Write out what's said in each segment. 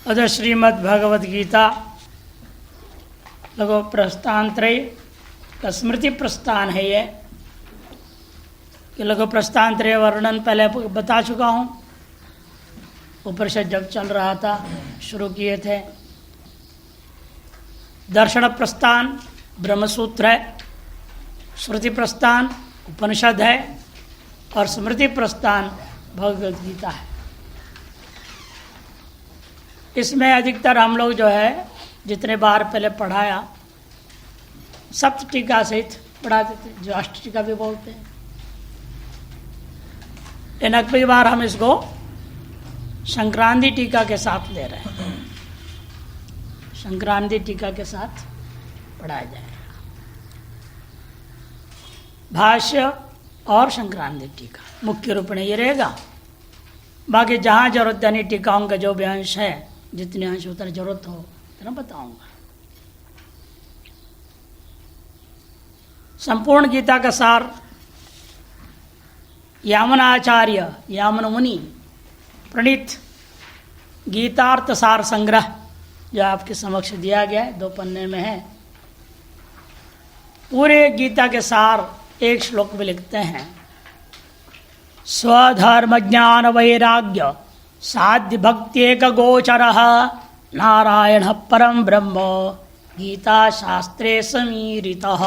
अद श्रीमद् भगवद गीता लघु प्रस्थानत्रय का स्मृति प्रस्थान है ये कि लघु प्रस्थानत्रय वर्णन पहले बता चुका हूँ। उपनिषद जब चल रहा था शुरू किए थे। दर्शन प्रस्थान ब्रह्मसूत्र है, श्रुति प्रस्थान उपनिषद है और स्मृति प्रस्थान भगवद गीता है। इसमें अधिकतर हम लोग जो है जितने बार पहले पढ़ाया सप्त टीका सहित पढ़ाते थे, जो अष्ट टीका भी बोलते हैं। अगली बार हम इसको संक्रांति टीका के साथ ले रहे हैं। संक्रांति टीका के साथ पढ़ाया जाएगा। भाष्य और संक्रांति टीका मुख्य रूप में ये रहेगा। बाकी जहाँ जरूरत यानी टीकाओं का जो भी अंश है, जितने अंश उतना जरूरत हो उतना बताऊंगा। संपूर्ण गीता का सार यामनाचार्य यामन मुनि प्रणीत गीतार्थ सार संग्रह जो आपके समक्ष दिया गया है, 2 पन्ने में है। पूरे गीता के सार एक श्लोक में लिखते हैं। स्वधर्म ज्ञान वैराग्य साध्य भक्त्येक गोचर नारायण परम ब्रह्म गीता शास्त्रे समीरितः।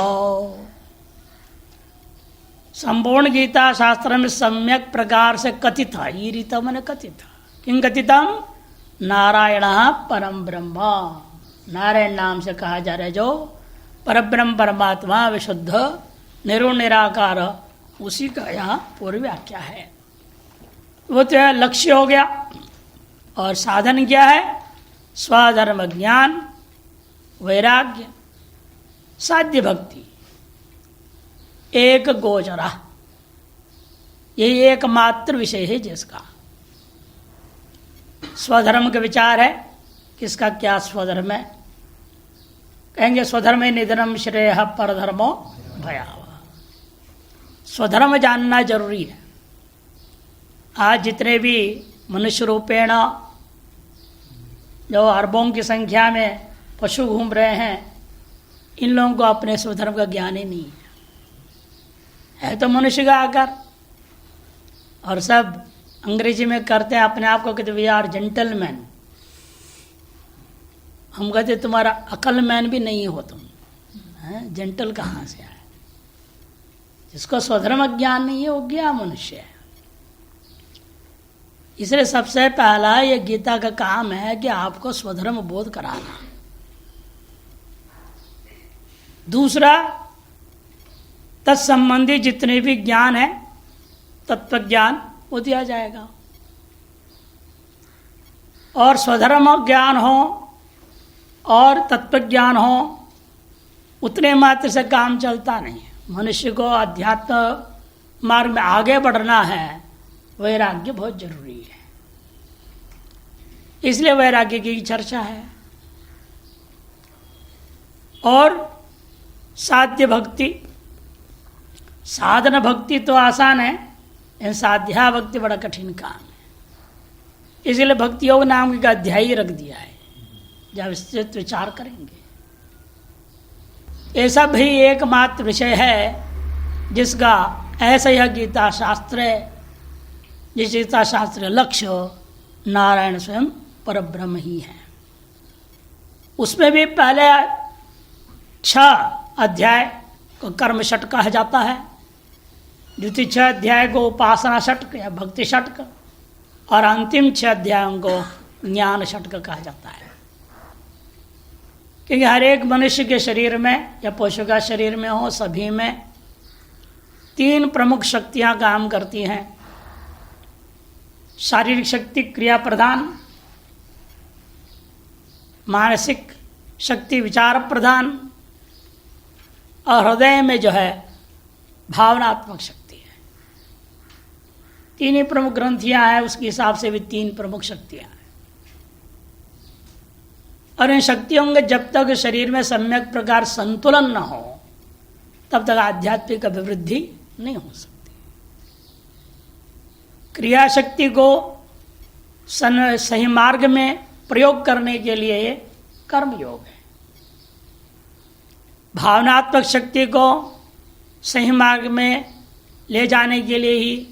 संपूर्ण गीता शास्त्र में सम्यक प्रकार से कथित है। ईरित मन कथित किं कथितम नारायण परम ब्रह्म। नारायण नाम से कहा जा रहा है जो परब्रह्म परमात्मा विशुद्ध निर्गुण निराकार, उसी का यहाँ पूर्व व्याख्या है। वो तो लक्ष्य हो गया और साधन क्या है? स्वधर्म ज्ञान वैराग्य साध्य भक्ति एक गोचरा, यही एकमात्र विषय है जिसका स्वधर्म का विचार है। किसका क्या स्वधर्म है? कहेंगे स्वधर्म निधनम श्रेय परधर्मो भयावह। स्वधर्म जानना जरूरी है। आज जितने भी मनुष्य रूपेण जो अरबों की संख्या में पशु घूम रहे हैं, इन लोगों को अपने स्वधर्म का ज्ञान ही नहीं है तो मनुष्य का आकार। और सब अंग्रेजी में करते हैं अपने आप को, कहते वी आर जेंटलमैन। हम कहते तुम्हारा अकल मैन भी नहीं हो तुम, जेंटल कहाँ से आए? जिसको स्वधर्म ज्ञान नहीं है वो क्या मनुष्य है? इसलिए सबसे पहला ये गीता का काम है कि आपको स्वधर्म बोध कराना। दूसरा, तत्संबंधी जितने भी ज्ञान है, तत्व ज्ञान, वो दिया जाएगा। और स्वधर्म ज्ञान हो और तत्व ज्ञान हो, उतने मात्र से काम चलता नहीं है। मनुष्य को अध्यात्म मार्ग में आगे बढ़ना है, वैराग्य बहुत जरूरी है। इसलिए वैराग्य की चर्चा है। और साध्य भक्ति, साधन भक्ति तो आसान है, लेकिन साध्या भक्ति बड़ा कठिन काम है। इसलिए भक्ति योग नाम का अध्याय ही रख दिया है, जब इससे विचार करेंगे। ऐसा भी एकमात्र विषय है जिसका ऐसा यह गीता शास्त्र है, जिस गीता शास्त्र लक्ष्य नारायण स्वयं परब्रह्म ही है। उसमें भी पहले 6 अध्याय को कर्म षट कहा जाता है, द्वितीय 6 अध्याय को उपासना षटक या भक्ति षटक, और अंतिम 6 अध्यायों को ज्ञान षटक कहा जाता है। क्योंकि हर एक मनुष्य के शरीर में या पशु का शरीर में हो, सभी में 3 प्रमुख शक्तियां काम करती हैं। शारीरिक शक्ति क्रिया प्रधान, मानसिक शक्ति विचार प्रधान, और हृदय में जो है भावनात्मक शक्ति है। 3 ही प्रमुख ग्रंथियां हैं, उसके हिसाब से भी 3 प्रमुख शक्तियां हैं। और इन शक्तियों के जब तक शरीर में सम्यक प्रकार संतुलन न हो, तब तक आध्यात्मिक अभिवृद्धि नहीं हो सकती। क्रिया शक्ति को सही मार्ग में प्रयोग करने के लिए ये कर्म योग है। भावनात्मक शक्ति को सही मार्ग में ले जाने के लिए ही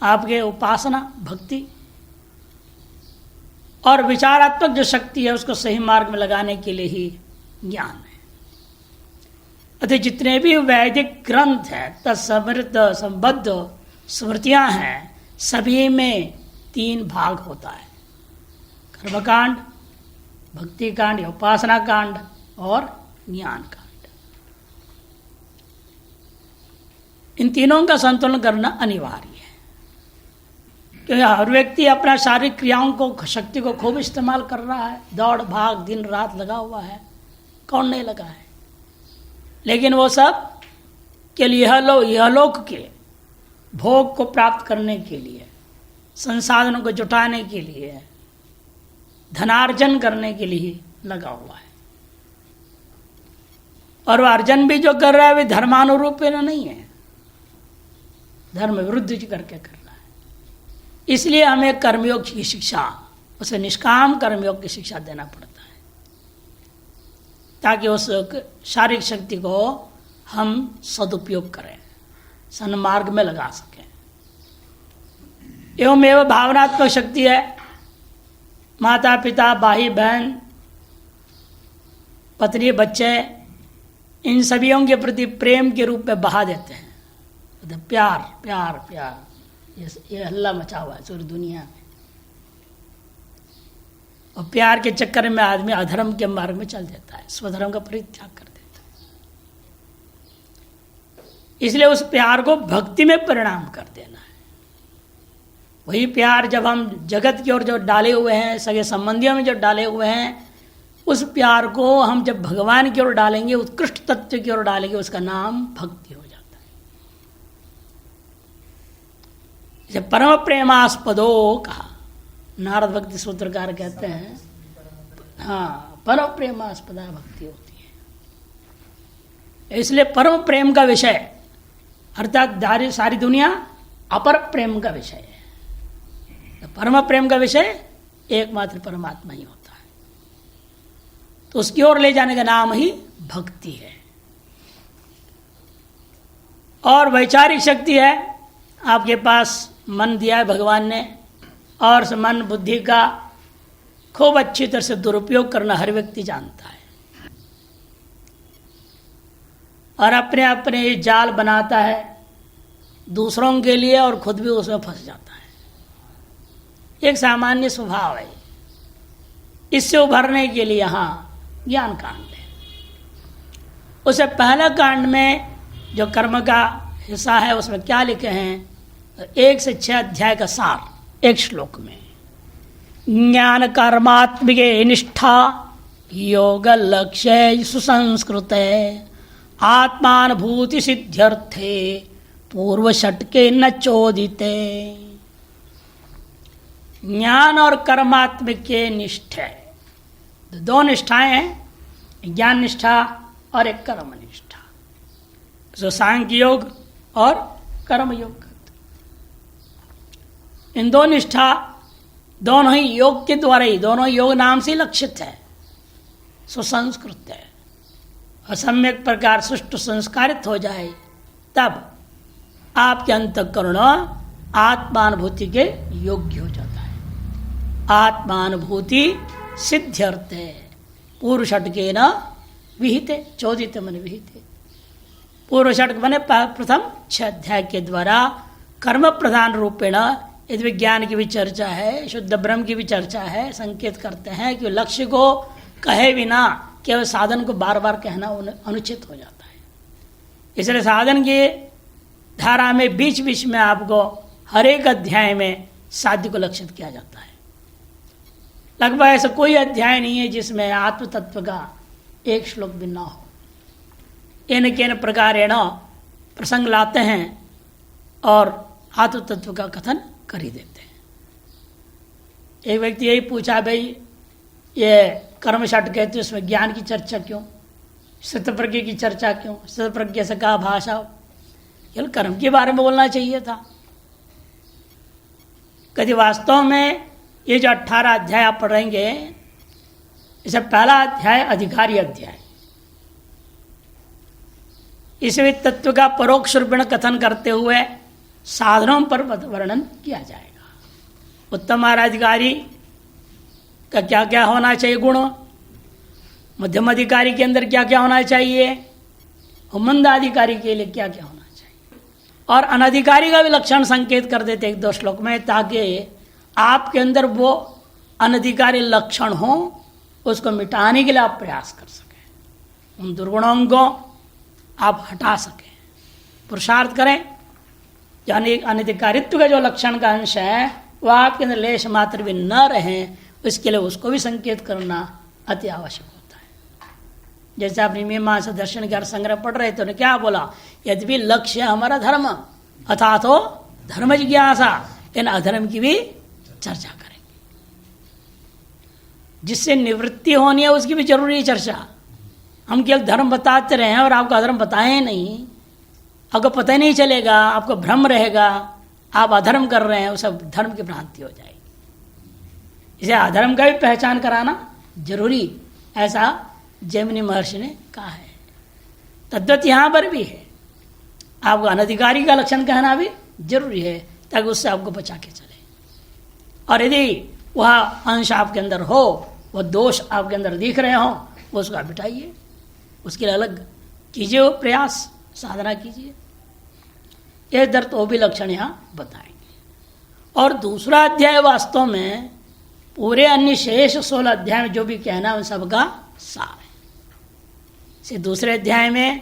आपके उपासना भक्ति, और विचारात्मक जो शक्ति है उसको सही मार्ग में लगाने के लिए ही ज्ञान है। अतः जितने भी वैदिक ग्रंथ हैं तत्समृद्ध संबद्ध स्मृतियां हैं, सभी में 3 भाग होता है, कर्मकांड, भक्ति कांड या उपासना कांड और ज्ञान कांड। इन तीनों का संतुलन करना अनिवार्य है, क्योंकि हर व्यक्ति अपना शारीरिक क्रियाओं को शक्ति को खूब इस्तेमाल कर रहा है, दौड़ भाग दिन रात लगा हुआ है, कौन नहीं लगा है, लेकिन वो सब केवल यहलोक के भोग को प्राप्त करने के लिए, संसाधनों को जुटाने के लिए, धनार्जन करने के लिए लगा हुआ है। और वह अर्जन भी जो कर रहा है वे धर्मानुरूप नहीं है, धर्म विरुद्ध करके कर रहा है। इसलिए हमें कर्मयोग की शिक्षा, उसे निष्काम कर्मयोग की शिक्षा देना पड़ता है, ताकि उस शारीरिक शक्ति को हम सदुपयोग करें, सन्मार्ग में लगा सकें। एवं एवं भावनात्मक शक्ति है, माता पिता भाई बहन पत्नी बच्चे इन सभियों के प्रति प्रेम के रूप में बहा देते हैं। तो प्यार प्यार प्यार ये हल्ला मचा हुआ है पूरी दुनिया में, और प्यार के चक्कर में आदमी अधर्म के मार्ग में चल देता है, स्वधर्म का परित्याग कर देता है। इसलिए उस प्यार को भक्ति में परिणाम कर देना है। वही प्यार जब हम जगत की ओर जो डाले हुए हैं, सगे संबंधियों में जो डाले हुए हैं, उस प्यार को हम जब भगवान की ओर डालेंगे, उत्कृष्ट तत्व की ओर डालेंगे, उसका नाम भक्ति हो जाता है। जब परम प्रेमास्पदो कहा, नारद भक्ति सूत्रकार कहते हैं, हाँ परम प्रेमास्पदा भक्ति होती है। इसलिए परम प्रेम का विषय अर्थात सारी दुनिया अपर प्रेम का विषय है, तो परम प्रेम का विषय एकमात्र परमात्मा ही होता है, तो उसकी ओर ले जाने का नाम ही भक्ति है। और वैचारिक शक्ति है, आपके पास मन दिया है भगवान ने, और उस मन बुद्धि का खूब अच्छी तरह से दुरुपयोग करना हर व्यक्ति जानता है, और अपने अपने जाल बनाता है दूसरों के लिए, और खुद भी उसमें फंस जाता है। एक सामान्य स्वभाव है। इससे उभरने के लिए यहाँ ज्ञान कांड है। उसे पहला कांड में जो कर्म का हिस्सा है उसमें क्या लिखे हैं, 1 से 6 अध्याय का सार एक श्लोक में, ज्ञान कर्मात्मिके निष्ठा योग लक्ष्य सुसंस्कृत आत्मानुभूति सिद्ध्यर्थे पूर्व षटके न चोदिते। ज्ञान और कर्मात्मिक के निष्ठा, 2 निष्ठाएं हैं, ज्ञान निष्ठा और एक कर्म निष्ठा, जो सांख्य योग और कर्म योग। इन 2 निष्ठा दोनों ही योग के द्वारा ही, दोनों योग नाम से लक्षित है, सुसंस्कृत है, और सम्यक प्रकार सुष्टु संस्कारित हो जाए, तब आपके अंतःकरण आत्मानुभूति के योग्य हो जाता है। आत्मानुभूति सिद्ध्यर्थ है, पूर्व षटके न विहिते, चोदित मन विहिते। पूर्व षटक बने प्रथम 6 अध्याय के द्वारा कर्म प्रधान रूपेण, यदि विज्ञान की भी चर्चा है, शुद्ध ब्रह्म की भी चर्चा है, संकेत करते हैं कि लक्ष्य को कहे बिना केवल साधन को बार बार कहना अनुचित हो जाता है। इसलिए साधन की धारा में बीच बीच में आपको हर एक अध्याय में साध्य को लक्षित किया जाता है। लगभग ऐसा कोई अध्याय नहीं है जिसमें आत्म तत्व का एक श्लोक भी ना हो। इन केन प्रकारेण प्रसंग लाते हैं और आत्म तत्व का कथन कर ही देते हैं। एक व्यक्ति यही पूछा, भाई ये कर्म षट कहते हैं, उसमें ज्ञान की चर्चा क्यों, स्थितप्रज्ञ की चर्चा क्यों, स्थितप्रज्ञ से कहा भाषा, केवल कर्म के बारे में बोलना चाहिए था। कभी वास्तव में ये जो 18 अध्याय आप पढ़ेंगे इसे पहला अध्याय अधिकारी अध्याय। इसमें तत्व का परोक्ष रूपेण कथन करते हुए साधनों पर वर्णन किया जाएगा। उत्तम अधिकारी का क्या क्या होना चाहिए गुण, मध्यम अधिकारी के अंदर क्या क्या होना चाहिए, और मंद अधिकारी के लिए क्या क्या होना चाहिए, और अनधिकारी का भी लक्षण संकेत कर देते एक दो श्लोक में, ताकि आपके अंदर वो अनधिकारी लक्षण हो, उसको मिटाने के लिए आप प्रयास कर सकें, उन दुर्गुणों को आप हटा सकें, पुरुषार्थ करें। यानी अनधिकारित्व का जो लक्षण का अंश है वह आपके अंदर लेश मात्र भी न रहे, इसके लिए उसको भी संकेत करना अति आवश्यक होता है। जैसे आपने मीमांसा दर्शन के अर्थ संग्रह पढ़ रहे थे, तो क्या बोला, यद्यपि लक्ष्य हमारा धर्म अथा तो धर्म जिज्ञासा, इन अधर्म की भी चर्चा करेंगे। जिससे निवृत्ति होनी है उसकी भी जरूरी है चर्चा। हम केवल धर्म बताते रहे हैं और आपको अधर्म बताएं नहीं, आपको पता ही नहीं चलेगा, आपको भ्रम रहेगा, आप अधर्म कर रहे हैं, वो सब धर्म की भ्रांति हो जाएगी। इसे अधर्म का भी पहचान कराना जरूरी, ऐसा जैमिनी महर्षि ने कहा है। तद्वत यहाँ पर भी है, आपको अनधिकारी का लक्षण कहना भी जरूरी है, ताकि उससे आपको बचा के चले। और यदि वह अंश आपके अंदर हो, वह दोष आपके अंदर दिख रहे हो, उसको आप मिटाइए, उसके लिए अलग कीजिए, वो प्रयास साधना कीजिए। ये दर तो भी लक्षण यहाँ बताएंगे। और दूसरा अध्याय वास्तव में पूरे अन्य शेष 16 अध्याय में जो भी कहना है उन सबका सार है। इसे दूसरे अध्याय में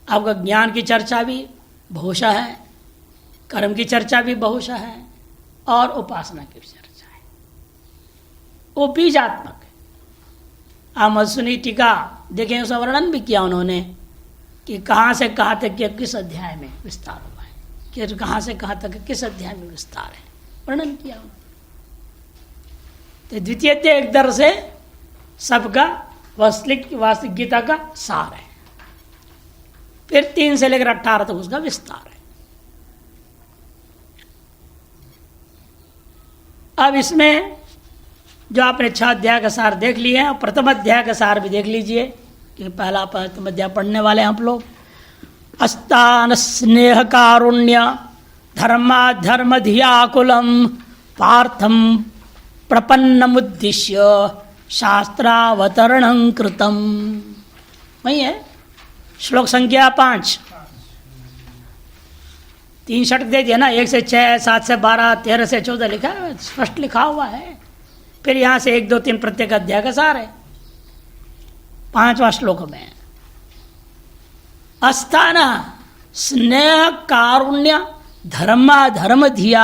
आपका ज्ञान की चर्चा भी बहुशः है, कर्म की चर्चा भी बहुशः है, और उपासना की भी चर्चा है। वो बीजात्मक है। आप मधुसूदनी टीका देखें, उसका वर्णन भी किया उन्होंने कि कहाँ से कहाँ तक के किस अध्याय में विस्तार हुआ है, कि कहाँ से कहाँ तक किस अध्याय में विस्तार है, वर्णन किया उन्होंने। तो द्वितीय अध्याय एक तरह से सबका वास्तविक गीता का सार है। फिर 3 से लेकर 18 तक उसका विस्तार है। अब इसमें जो आपने 6 अध्याय का सार देख लिए हैं, प्रथम अध्याय का सार भी देख लीजिए, कि पहला प्रथम अध्याय पढ़ने वाले हैं आप लोग। अस्तान स्नेह कारुण्य धर्माधर्म धियाकुलम पार्थम प्रपन्नमुद्दिश्य शास्त्रावतरणं कृतम। वही है श्लोक संख्या 5। 3 षट दे दिया ना, 1 से 6, 7 से 12, 13 से 14 लिखा है, स्पष्ट लिखा हुआ है। फिर यहां से 1, 2, 3 प्रत्येक अध्याय का सार है। 5वां श्लोक में अस्थान स्नेह कारुण्य धर्माधर्म धिया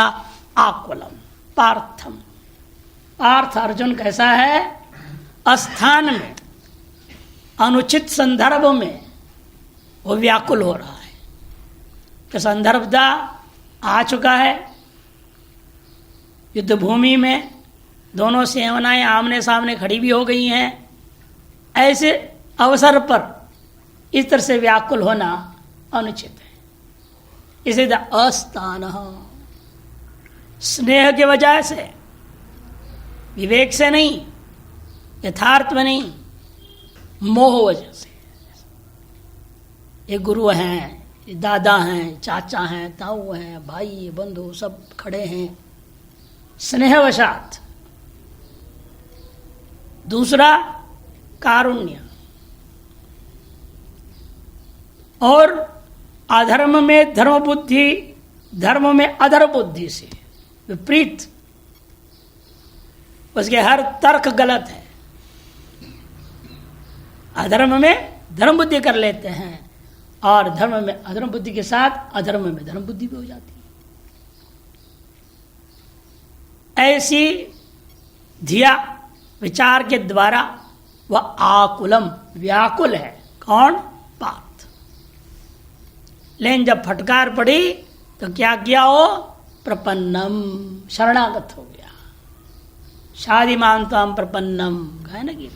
आकुलम पार्थम। पार्थ अर्जुन कैसा है, अस्थान में अनुचित संदर्भ में वो व्याकुल हो रहा है। कि संदर्भता आ चुका है, युद्ध भूमि में दोनों सेनाएं आमने सामने खड़ी भी हो गई हैं। ऐसे अवसर पर इस तरह से व्याकुल होना अनुचित है। इसे अस्थान, स्नेह की वजह से, विवेक से नहीं, यथार्थ में नहीं, मोह वजह से। ये गुरु हैं, ये दादा हैं, चाचा हैं, ताऊ हैं, भाई बंधु सब खड़े हैं, स्नेहवशात। दूसरा कारुण्य, और अधर्म में धर्म बुद्धि, धर्म में अधर्म बुद्धि से विपरीत, उसके हर तर्क गलत है। अधर्म में धर्म बुद्धि कर लेते हैं, और धर्म में अधर्म बुद्धि के साथ अधर्म में धर्म बुद्धि भी हो जाती है। ऐसी धिया विचार के द्वारा वह आकुलम, व्याकुल है। कौन? पार्थ। लेकिन जब फटकार पड़ी तो क्या किया हो? प्रपन्नम, शरणागत हो गया। शादी मानताम प्रपन्नम, है ना कि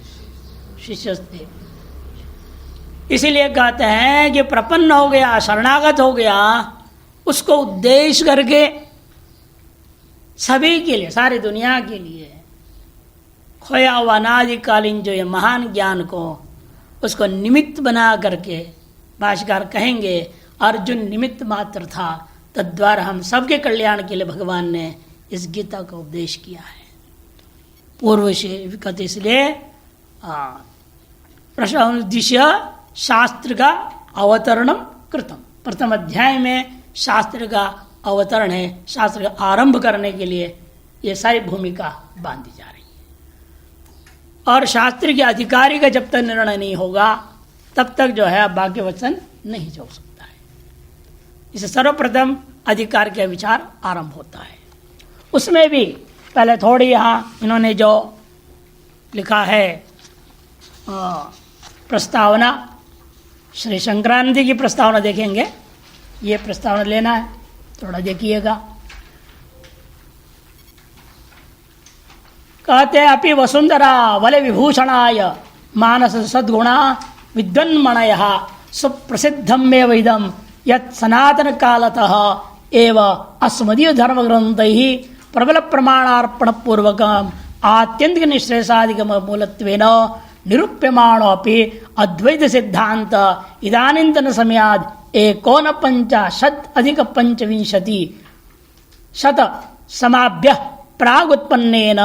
शिष्य थे। इसीलिए कहते हैं कि प्रपन्न हो गया, शरणागत हो गया, उसको उद्देश्य करके सभी के लिए, सारी दुनिया के लिए खोया हुआ अनादिकालीन जो ये महान ज्ञान को उसको निमित्त बना करके भाष्यकार कहेंगे अर्जुन निमित्त मात्र था, तद्वारा हम सबके कल्याण के लिए भगवान ने इस गीता का उपदेश किया है। पूर्व से विकत इसलिए प्रश्नोद्देश्य शास्त्र का अवतरणम कृतम, प्रथम अध्याय में शास्त्र का अवतरण है, शास्त्र का आरंभ करने के लिए ये सारी भूमिका बांधी जा रही है। और शास्त्र के अधिकारी का जब तक निर्णय नहीं होगा तब तक जो है वाक्य वचन नहीं जो सकता है। इसे सर्वप्रथम अधिकार का विचार आरंभ होता है। उसमें भी पहले थोड़ी यहाँ इन्होंने जो लिखा है प्रस्तावना, श्री शंकरानंद की प्रस्तावना देखेंगे। ये प्रस्तावना लेना है, थोड़ा देखिएगा। कहते हैं अपि वसुंधरा वल विभूषणाय मानस सद्गुणा विद्वन्मणय सुप्रसिद्धमेव इदं यत् सनातन कालतः एव अस्मदीय धर्म ग्रंथैः प्रबल प्रमाणार्पण पूर्वक आत्यंतिक निश्रेषादिक मूलत्वेन निरूप्यमाणो अपि अद्वैत सिद्धांत इदानीन्तन समयाद 51 शत समाभ्य प्रागुत्पन्नेन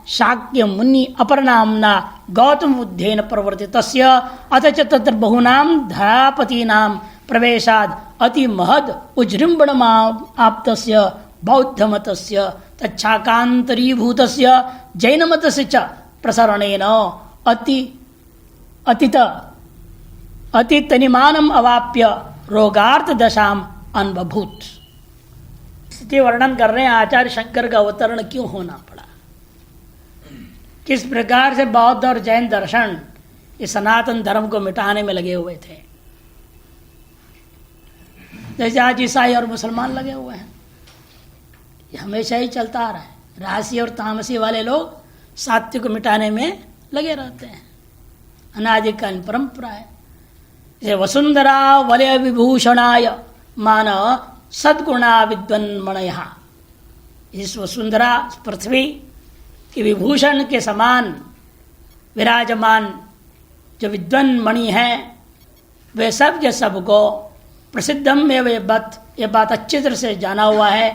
शाक्य मुनि अपरनाम्ना गौतम बुद्धेन प्रवर्तितस्य अथ च तत्र बहुनां धरापतीनां प्रवेशाद अति महद उज्जृंभणमाप्तस्य बौद्धमतस्य तच्छाकान्तरीभूतस्य जैनमतस्य च प्रसरणेन अतितनिमानम अवाप्य रोगार्थ दशाम अनुभूत। स्थिति वर्णन कर रहे हैं आचार्य शंकर का अवतरण क्यों होना पड़ा, किस प्रकार से बौद्ध और जैन दर्शन इस सनातन धर्म को मिटाने में लगे हुए थे। जैसे आज ईसाई और मुसलमान लगे हुए हैं, ये हमेशा ही चलता आ रहा है। राशि और तामसी वाले लोग सात्विक को मिटाने में लगे रहते हैं, अनादिकालीन परंपरा है। जैसे वसुंधरा वलय विभूषणाय मान सद्गुणा विद्वन्मणय, इस वसुंधरा पृथ्वी के विभूषण के समान विराजमान जो विद्वन्मणि है वे सब के सबको प्रसिद्धम में ये बात अच्छी तरह से जाना हुआ है,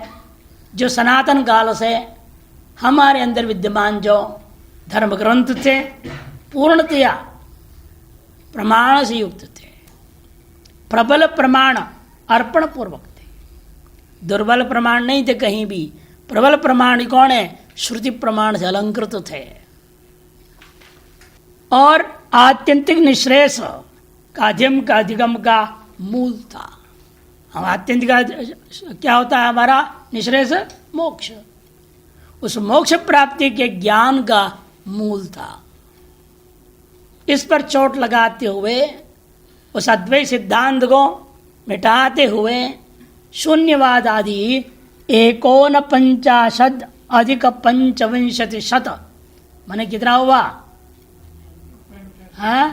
जो सनातन काल से हमारे अंदर विद्यमान जो धर्म ग्रंथ थे पूर्णतया प्रमाण से युक्त थे, प्रबल प्रमाण अर्पण पूर्वक थे, दुर्बल प्रमाण नहीं थे कहीं भी। प्रबल प्रमाण कौन है? श्रुति प्रमाण से अलंकृत थे और आत्यंतिक निश्रेष का अधिगम का मूल था। हम आत्यंतिक क्या होता है हमारा निश्रेष? मोक्ष। उस मोक्ष प्राप्ति के ज्ञान का मूल था। इस पर चोट लगाते हुए उस अद्वैत सिद्धांत को मिटाते हुए शून्यवाद आदि 49 अधिक 55 माने कितना हुआ? हाँ,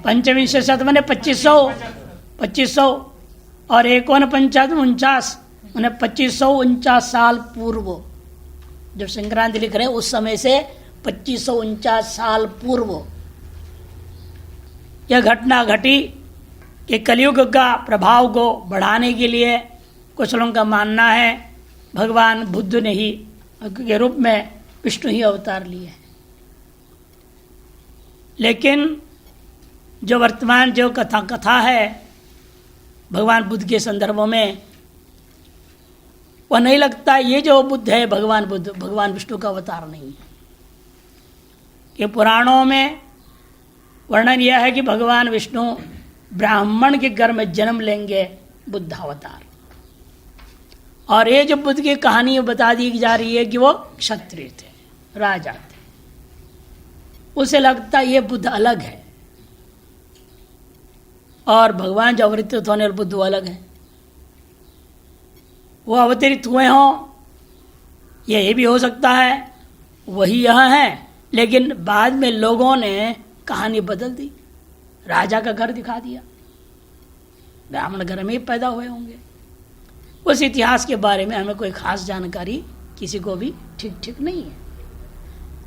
25 माने 2500 और 49 माने 2549 साल पूर्व जब संक्रांति लिख रहे हैं उस समय से 2549 साल पूर्व यह घटना घटी कि कलयुग का प्रभाव को बढ़ाने के लिए कुछ लोगों का मानना है भगवान बुद्ध ने ही के रूप में विष्णु ही अवतार लिए हैं। लेकिन जो वर्तमान जो कथा है भगवान बुद्ध के संदर्भों में वह नहीं लगता ये जो बुद्ध है भगवान विष्णु का अवतार नहीं है। कि पुराणों में वर्णन यह है कि भगवान विष्णु ब्राह्मण के घर में जन्म लेंगे बुद्ध अवतार, और ये जो बुद्ध की कहानी बता दी जा रही है कि वो क्षत्रिय थे, राजा थे। उसे लगता ये बुद्ध अलग है और भगवान जो अवतरित होने वाले बुद्ध अलग है। वो अवतरित हुए हों, ये भी हो सकता है वही यहाँ है, लेकिन बाद में लोगों ने कहानी बदल दी, राजा का घर दिखा दिया, ब्राह्मण घर में ही पैदा हुए होंगे। उस इतिहास के बारे में हमें कोई खास जानकारी किसी को भी ठीक नहीं है।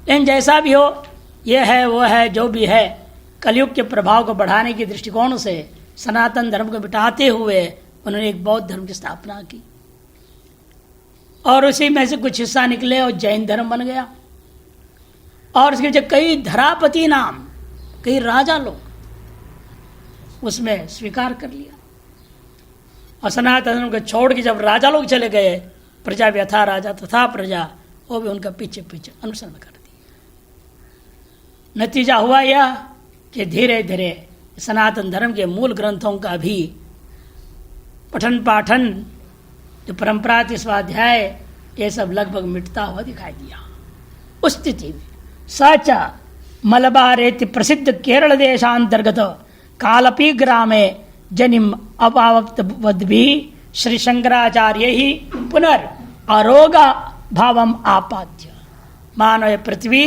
लेकिन जैसा भी हो, ये है वो है जो भी है, कलयुग के प्रभाव को बढ़ाने के दृष्टिकोण से सनातन धर्म को मिटाते हुए उन्होंने एक बौद्ध धर्म की स्थापना की और उसी में से कुछ हिस्सा निकले और जैन धर्म बन गया। और उसके वजह कई धरापति नाम, कई राजा लोग उसमें स्वीकार कर लिया। और सनातन धर्म को छोड़ के जब राजा लोग चले गए, प्रजा व्यथा राजा तथा प्रजा, वो भी उनका पीछे पीछे अनुसरण कर दिया। नतीजा हुआ यह कि धीरे धीरे सनातन धर्म के मूल ग्रंथों का भी पठन पाठन, जो परंपरा स्वाध्याय, ये सब लगभग मिटता हुआ दिखाई दिया। उस स्थिति में सच मलबारेति प्रसिद्ध केरल देशांतर्गत कालपी ग्रामे जनिम अपावक्तवद्भि श्री शंकराचार्य ही पुनर् अरोगा भावम आपाद्य। मानव पृथ्वी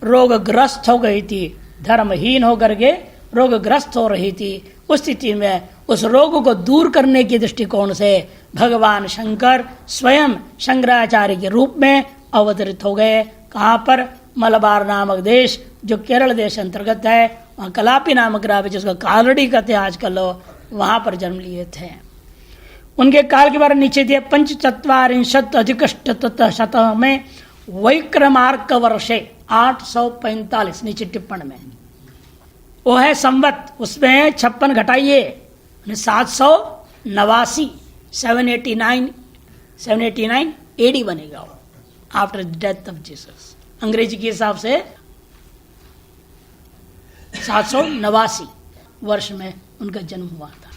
रोगग्रस्त हो गई थी, धर्महीन होकर के रोगग्रस्त हो रही थी। उस स्थिति में उस रोग को दूर करने के दृष्टिकोण से भगवान शंकर स्वयं शंकराचार्य के रूप में अवतरित हो गए। कहाँ पर? मलबार नामक देश जो केरल देश अंतर्गत है, वहाँ कलापी नामक ग्राम जिसको कालड़ी कहते हैं आजकल, वहाँ पर जन्म लिए थे। उनके काल के बारे में नीचे दिए 45 अधिक शत में वैक्रमार्क वर्षे 845 नीचे टिप्पण में वो है संवत, उसमें 56 घटाइए 789 789 एडी बनेगा वो, after the death of Jesus. अंग्रेजी के हिसाब से 789 वर्ष में उनका जन्म हुआ था।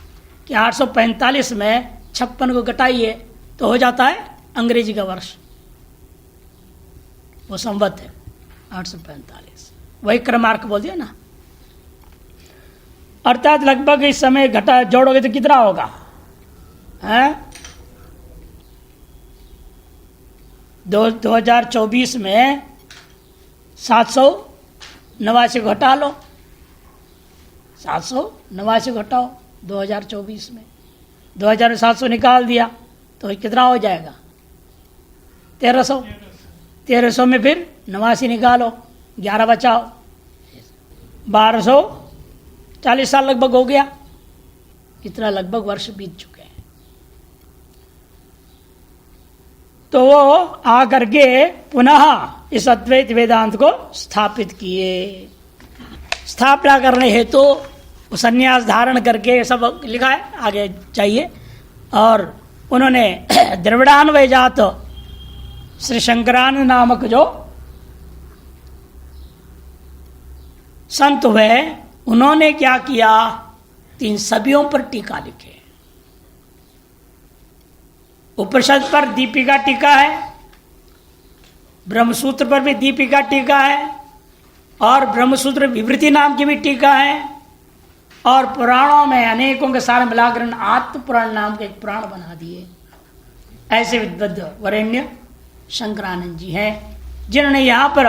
कि 845 में 56 को घटाइए तो हो जाता है अंग्रेजी का वर्ष, वो संवत है 845। वही क्रमार्क बोल दिया ना, अर्थात लगभग इस समय घटा जोड़ोगे तो कितना होगा? 2024 में 789 घटा लो, 789 घटाओ 2024 में, 2700 निकाल दिया तो कितना हो जाएगा? 1300। 1300 में फिर 89 निकालो, 11 बचाओ, 1240 साल लगभग हो गया। इतना लगभग वर्ष बीत चुके हैं। तो वो आकर के पुनः इस अद्वैत वेदांत को स्थापित किए। स्थापना करने हेतु तो संन्यास धारण करके सब लिखा है, आगे चाहिए। और उन्होंने द्रविड़ान्वय जात श्री शंकरानंद नामक जो संत हुए, उन्होंने क्या किया? 3 सदियों पर टीका लिखे। उपनिषद पर दीपिका टीका है, ब्रह्मसूत्र पर भी दीपिका टीका है, और ब्रह्मसूत्र विवृति नाम की भी टीका है, और पुराणों में अनेकों के सारे मिलाकर आत्म पुराण नाम के एक पुराण बना दिए। ऐसे विद्वद्ध वरेण्य शंकरानंद जी हैं, जिन्होंने यहाँ पर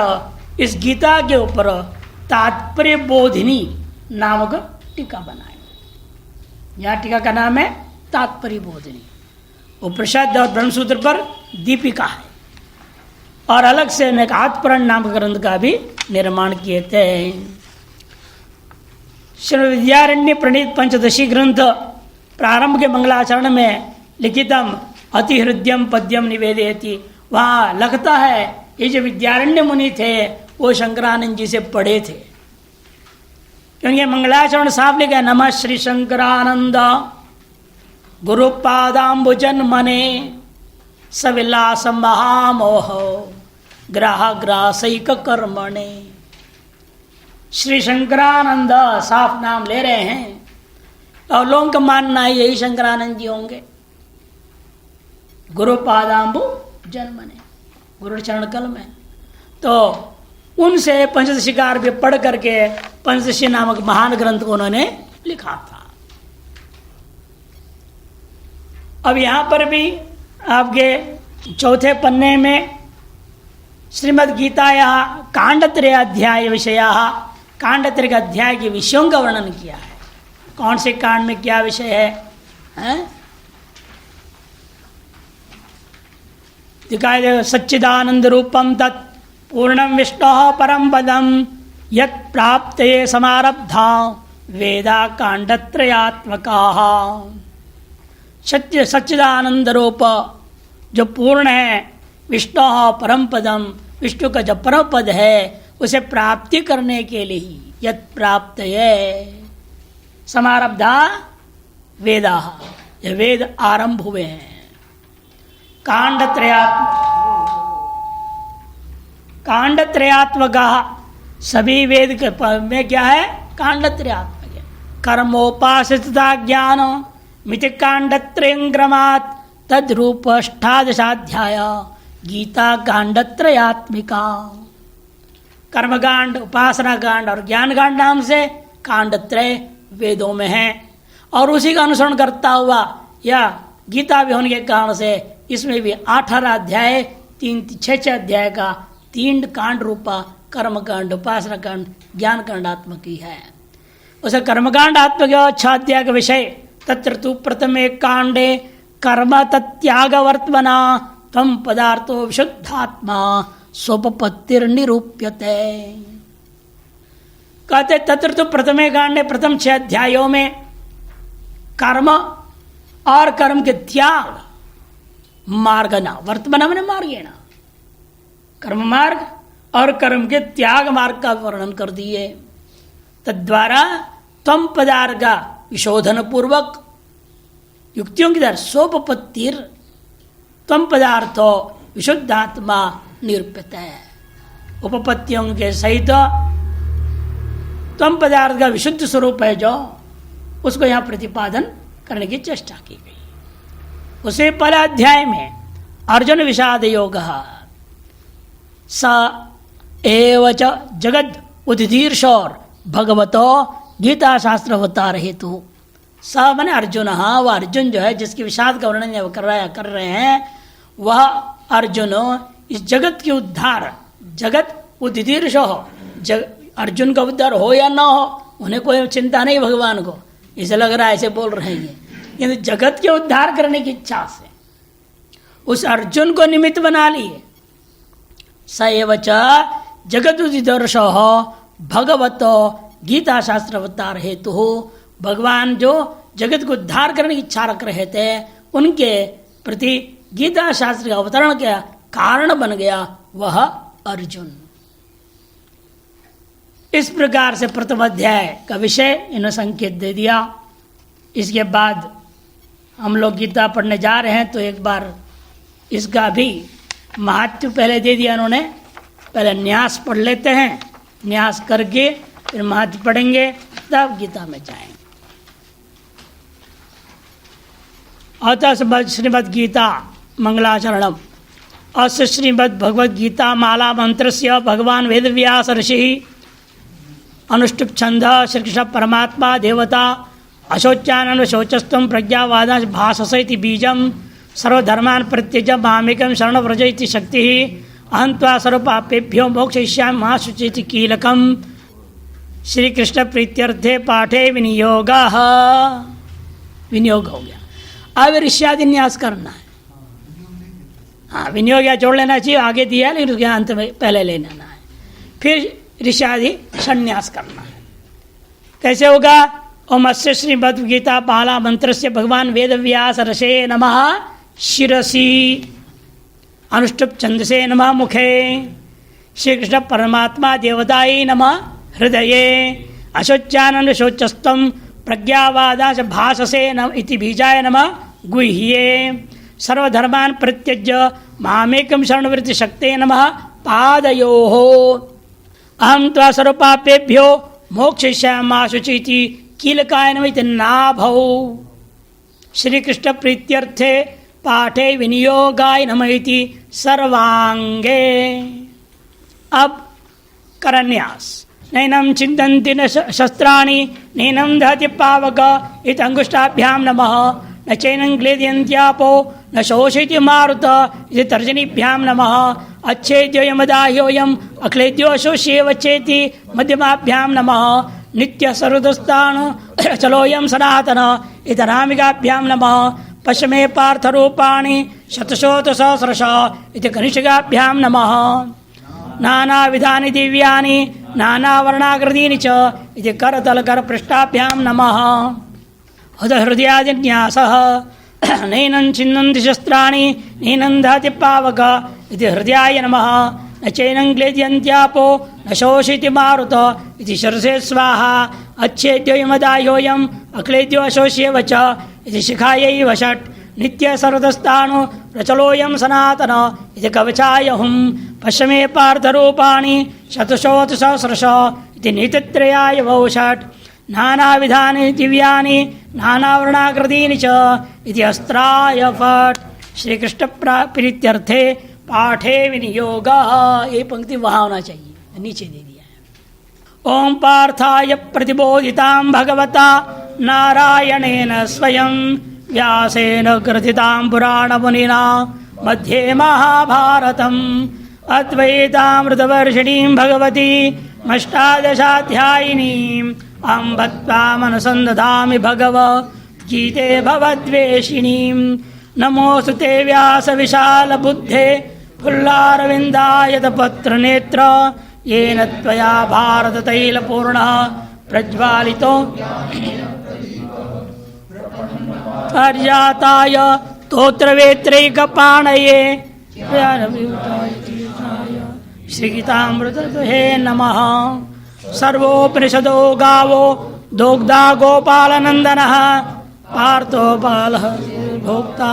इस गीता के ऊपर तात्पर्य बोधिनी नामक टीका बनाया। यहाँ टीका का नाम है तात्पर्य बोधिनी। उपनिषद और ब्रह्मसूत्र पर दीपिका है, और अलग से अनेक आत्मपुराण नामक ग्रंथ का भी निर्माण किए थे। श्री विद्यारण्य प्रणीत पंचदशी ग्रंथ प्रारंभ के मंगलाचरण में लिखितम अति हृदयम पद्यम निवेदयति, वहाँ लगता है ये जो विद्यारण्य मुनि थे वो शंकरानंद जी से पढ़े थे, क्योंकि मंगलाचरण साफ लिखा है नमः श्री शंकरानंद गुरुपादाम्बुजन मने सविलास महामोह ग्राह ग्रासैक कर्मणे। श्री शंकरानंद साफ नाम ले रहे हैं, और लोगों का मानना है यही शंकरानंद जी होंगे। गुरुपादाम्बु जन्मने, गुरु चरण कल में, तो उनसे पंचदशिकार भी पढ़ करके पंचदशी नामक महान ग्रंथ को उन्होंने लिखा था। अब यहां पर भी आपके 4 पन्ने में श्रीमद् गीताया कांडत्रय अध्याय विषया, कांडत्रय अध्याय के विषयों का वर्णन किया है। कौन से कांड में क्या विषय है? दिखाई दे सच्चिदानंद रूपम तत् पूर्णम विष्णोः परम पदम यत् प्राप्तये समारब्धा वेदा कांडत्रयात्मकाः। सत्य सच्चिदानंद रूप जो पूर्ण है, विष्णु परम पदम, विष्णु का जो परम पद है उसे प्राप्ति करने के लिए यत् प्राप्तये समारब्धा वेदा, ये वेद आरंभ हुए हैं। कांडत्रयात्मक, सभी वेद के में क्या है? कांडत्रयात्मक है। कर्मोपासितता ज्ञान मिति कांडत्रयंग्रमात् तद्रूप अष्टादशाध्याय गीता कांडत्रयात्मिका। कर्मकांड, उपासना कांड और ज्ञान कांड नाम से कांडत्रय वेदों में है, और उसी का अनुसरण करता हुआ या गीता भी होने के कारण से इसमें भी 18 अध्याय, 6 अध्याय का 3 कांड रूपा कर्मकांड, उपासना कांड, ज्ञान कांडात्मक ही है। उसे कर्मकांडात्मक 6 अध्याय का विषय तत्र तु प्रथमे कांडे कर्म तत्याग वर्तमना तम पदार्थो विशुद्धात्मा स्वोपपत्तिर्निरूप्यते। कहते तत्र तो प्रथमे कांडे प्रथम 6 अध्यायों में कर्म और कर्म के त्याग मार्गना, वर्तमान में मार्गेना, कर्म मार्ग और कर्म के त्याग मार्ग का वर्णन कर दिए। तद्वारा तम पदार्थ का विशोधन पूर्वक युक्तियों की द्वारा सोपपत्तिर तम पदार्थो विशुद्धात्मा निरूपित है। उपपत्तियों के सहित तम पदार्थ का विशुद्ध स्वरूप है जो, उसको यहां प्रतिपादन करने की चेष्टा की गई। उसे पहले अध्याय में अर्जुन विषाद योग स एवच जगद उदीर्षोर भगवतो गीता शास्त्र अवतार हेतु। स माने अर्जुन, वह अर्जुन जो है जिसकी विषाद का वर्णन कर रहे हैं, वह अर्जुन इस जगत के उद्धार, जगत उदीर्ष हो, अर्जुन का उद्धार हो या ना हो उन्हें कोई चिंता नहीं भगवान को, इसे लग रहा है ऐसे बोल रहे हैं ये, जगत के उद्धार करने की इच्छा से उस अर्जुन को निमित्त बना लिए। स एवच जगत उदीर्ष हो भगवतो गीता शास्त्र अवतार हेतु हो, भगवान जो जगत को उद्धार करने की इच्छा रख रहे थे उनके प्रति गीता शास्त्र का अवतरण का कारण बन गया वह अर्जुन। इस प्रकार से प्रथम अध्याय का विषय इन्होंने संकेत दे दिया। इसके बाद हम लोग गीता पढ़ने जा रहे हैं तो एक बार इसका भी महत्व पहले दे दिया इन्होंने। पहले न्यास पढ़ लेते हैं, न्यास करके फिर महत्व पढ़ेंगे, तब गीता में जाएंगे। अतः श्रीमद् गीता मंगलाचरणम। अस्य श्रीमद् भगवद गीता माला मंत्र से भगवान वेदव्यास ऋषि अनुष्टुप छंद श्रीकृष्ण परमात्मा देवता अशोचानन शोचस्तम प्रज्ञावादा भाषसे बीजम सर्वधर्मान प्रत्यज मामेकं शरण व्रज इति शक्ति अहंत्वा सर्वपापेभ्यो मोक्षयिष्यामि मा शुचेति कीलकम। श्री कृष्ण प्रीत्यर्थे पाठे विनियोग हो गया। अब ऋष्यादि न्यास करना है। हाँ, विनियोग या जोड़ लेना चाहिए, आगे दिया लेकिन उसके अंत में पहले ले लेना है। फिर ऋष्यादि संन्यास करना है। कैसे होगा? ओम अस्य श्रीमद् गीता पाला मंत्र से भगवान वेदव्यास ऋषे नमः शिरसी अनुष्टुप छंदसे नमः मुखे श्री कृष्ण परमात्मा देवताय नमः हृदये अशोचानंद शोचस्तम प्रज्ञावादा भाषसे नम इति बीजाय नमः गुह्ये सर्वधर्मान प्रत्यज्य मामेकं शरणवृत्ति शक्ते नमः पादयोः अहं त्वा सर्वपापेभ्यो मोक्षयिष्यामि मा शुचीति कीलकाय नमः इति नाभौ श्री कृष्ण प्रीत्यर्थे पाठे विनियोगाय नमः इति सर्वांगे। अब करन्यास। नैनं चिन्तन्ति न शस्त्राणि नैनं दहति पावक इति अंगुष्ठाभ्यां नमः न चैनं क्लेदयन्त्यापो न शोषयति मारुत इति तर्जनीभ्यां नमः अच्छेद्यो यमदाह्योऽयम् अक्लेद्यो शोष्येव चेति मध्यमाभ्यां नमः नित्य सर्वदुस्तान् चलोऽयं सनातन इति अनामिकाभ्यां नमः पश्चिमे पार्थरूपाणि शतशोतसहस्रश इति कनिष्ठिकाभ्यां नमः नानाविधानि दिव्यानि नानावर्णाकृतीनि च इति करतलकरपृष्ठाभ्यां नमः। अथ हृदयादिन्यासः नैनं छिन्दन्ति शस्त्राणि नैनं दहति पावक इति हृदयाय नमः। न चैनं क्लेद्यन्त्यापो न शोषयति मारुत इति शिरसे स्वाहा। अच्छेद्यो यमदायोऽयम् अक्लेद्यो अशोष्येव च इति शिखायै षट्। नित्य सर्वतस्तानु प्रचलोऽयं सनातन इति कवचाय हुं। पश्चिमे पार्थरूपाणि शतशोऽतिसहस्रश इति नीतित्रयाय वौ षट्। नानाविधानि दिव्यानि नानावर्णाकृतीनि च इति अस्त्राय फट्। श्री कृष्ण प्रीत्यर्थे पाठे विनियोगः। ये पंक्ति वहाँ होना चाहिए, नीचे दे दिया है। ओम पार्थाय प्रतिबोधितां भगवता नारायणेन स्वयं व्यासेन ग्रथितां पुराणमुनिना मध्ये महाभारतम् अद्वैतामृतवर्षिणीं भगवती अष्टादशाध्यायिनीम् अम्ब त्वामनुसन्दधामि भगवद्गीते भवद्वेषिणीम्। नमोऽस्तु ते व्यासविशालबुद्धे फुल्लारविन्दायतपत्रनेत्र येन त्वया भारततैलपूर्णः प्रज्वालितो अर्जाताय स्तोत्रवेत्रैकपाणये श्रीगीतामृतदुहे नमः। सर्वोपनिषदो गावो दोग्धा गोपालनन्दनः पार्थो बालः भोक्ता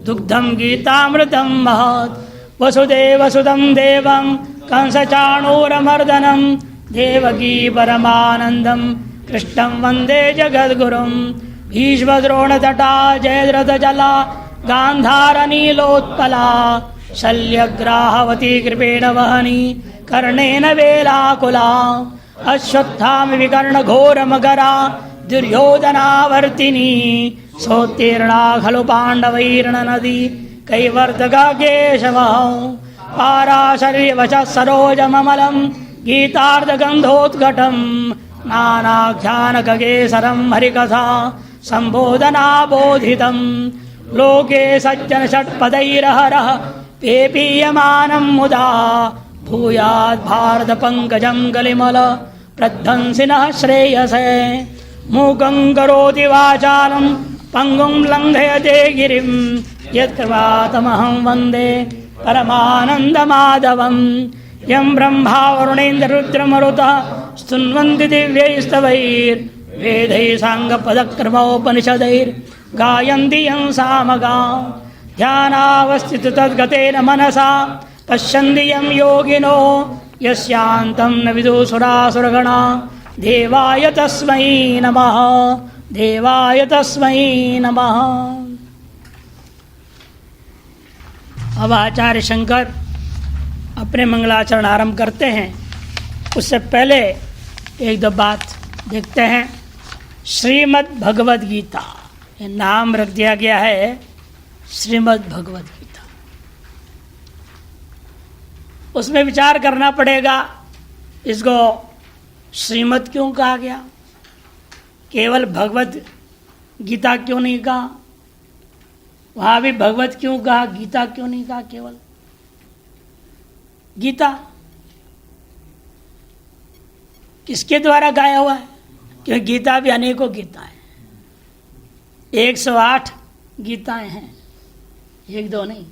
दुग्धं गीतामृतं महत्। वसुदेवसुतं देवं कंसचाणूरमर्दनं देवकी परमानन्दं कृष्णं वन्दे जगद्गुरुं। भीष्मद्रोणतटा जयद्रथजला गान्धारनीलोत्पला शल्यग्राहवती कृपेण वहनी कर्णेन वेलाकुला। अश्वत्थामि विकर्णघोरमकरा दुर्योधनावर्तिनी सोत्तीर्णा खलु पाण्डवैर्नदी कैवर्तका केशवः। पाराशर्यवचः सरोजममलं गीतार्धगन्धोद्घटं नानाख्यानककेसरं हरिकथा सम्बोधनाबोधितं। लोके सज्जन षट्पदैरहरः पेपीयमानं मुदा भूयात् भारतपङ्कजं कलिमल प्रध्वंसिनः श्रेयसे। मूकं करोति वाचालं पङ्गुं लङ्घयते गिरिं यत्कृपातमहं वन्दे परमानन्दमाधवं। यं ब्रह्मा वरुणेन्द्ररुद्रमरुतः स्तुन्वन्ति दिव्यैस्तवैर्वेदैः साङ्गपदक्रमोपनिषदैर्गायन्ति यं सामगां। ध्यानावस्थित तद्गतेन मनसा पश्यन्ति यं योगिनो यस्यान्तं न विदुसुरासुरगणा देवाय तस्मै नमः। देवाय तस्मै नमः। अब आचार्य शंकर अपने मंगलाचरण आरंभ करते हैं। उससे पहले एक दो बात देखते हैं। श्रीमद् भगवद गीता, ये नाम रख दिया गया है श्रीमद् भगवद गीता। उसमें विचार करना पड़ेगा, इसको श्रीमद् क्यों कहा गया, केवल भगवद गीता क्यों नहीं कहा, वहां भी भगवत क्यों कहा, गीता क्यों नहीं कहा, केवल गीता किसके द्वारा गाया हुआ है, क्योंकि गीता भी अनेकों गीता है। 108 गीताएं हैं, एक दो नहीं,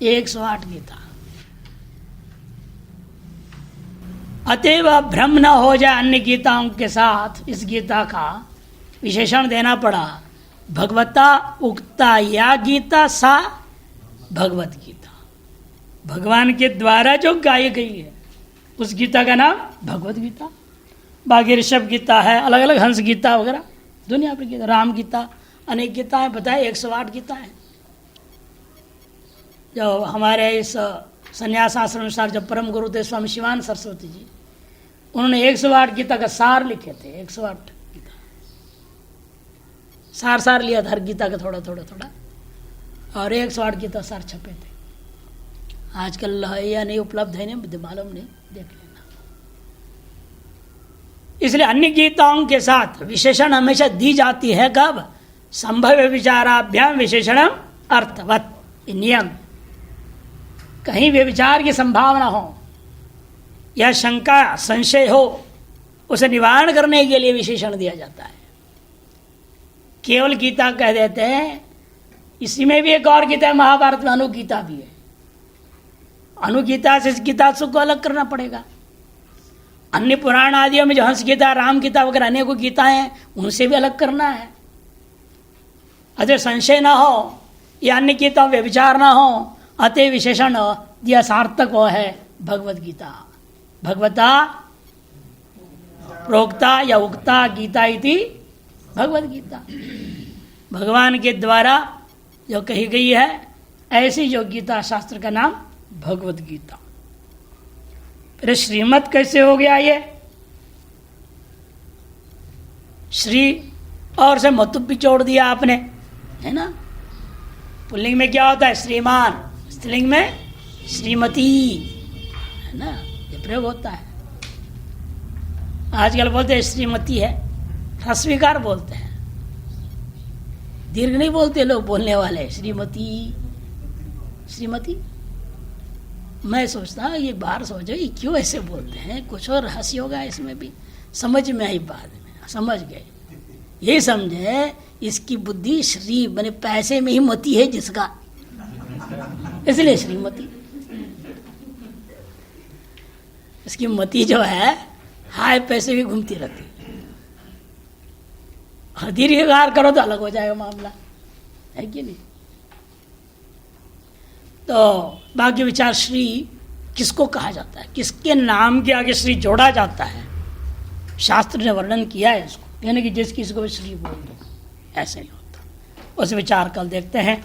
108 गीता। अतएव भ्रम न हो जाए अन्य गीताओं के साथ, इस गीता का विशेषण देना पड़ा। भगवता उक्ता या गीता सा भगवत गीता, भगवान के द्वारा जो गाई गई है उस गीता का नाम भगवत गीता। बाकी ऋषभ गीता है, अलग अलग हंस गीता वगैरह दुनिया पर गीता, राम गीता, अनेक गीताएं बताए। 108 गीता है। जो हमारे इस संन्यास आश्रम अनुसार जब परम गुरु थे स्वामी शिवानंद सरस्वती जी, उन्होंने 108 गीता का सार लिखे थे। 108 गीता सार लिया था हर गीता का थोड़ा थोड़ा थोड़ा, और 108 गीता सार छपे थे। आजकल है या नहीं, उपलब्ध है नहीं, मुझे मालूम नहीं, देख लेना। इसलिए अन्य गीताओं के साथ विशेषण हमेशा दी जाती है। कब? संभव विचाराभ्याम विशेषणम अर्थवत, नियम। कहीं व्यभिचार की संभावना हो या शंका संशय हो उसे निवारण करने के लिए विशेषण दिया जाता है। केवल गीता कह देते हैं, इसी में भी एक और गीता है, महाभारत में अनुगीता भी है। अनुगीता से इस गीता को अलग करना पड़ेगा। अन्य पुराण आदियों में जो हंस गीता, राम गीता वगैरह अनेकों गीताएं हैं, उनसे भी अलग करना है। अतः संशय ना हो या अन्य गीता में विचार ना हो, अतः विशेषण दिया सार्थक वो है भगवद गीता। भगवता प्रोक्ता या उक्ता गीता इति भगवद गीता, भगवान के द्वारा जो कही गई है ऐसी जो गीता शास्त्र का नाम भगवद गीता। फिर श्रीमत कैसे हो गया ये? श्री और से मतुब भी जोड़ दिया आपने, है ना। पुल्लिंग में क्या होता है? श्रीमान, स्त्रीलिंग में श्रीमती, है ना, ये प्रयोग होता है। आजकल बोलते हैं श्रीमती है, ह्रस्वीकार बोलते हैं, दीर्घ नहीं बोलते लोग बोलने वाले। श्रीमती श्रीमती, मैं सोचता हूँ ये बाहर सोचो ये क्यों ऐसे बोलते हैं, कुछ और रहस्य होगा इसमें भी। समझ में आई बाद में, समझ गए, ये समझे इसकी बुद्धि श्री बने पैसे में ही मती है जिसका, इसलिए श्रीमती। इसकी मती जो है हाय पैसे भी घूमती रहती है। दीर्घकार करो तो अलग हो जाएगा मामला, है कि नहीं। तो बाकी विचार, श्री किसको कहा जाता है, किसके नाम के आगे श्री जोड़ा जाता है, शास्त्र ने वर्णन किया है इसको, यानी कि जिस किसी को भी श्री बोल दो, ऐसे नहीं होता। उस विचार कल देखते हैं।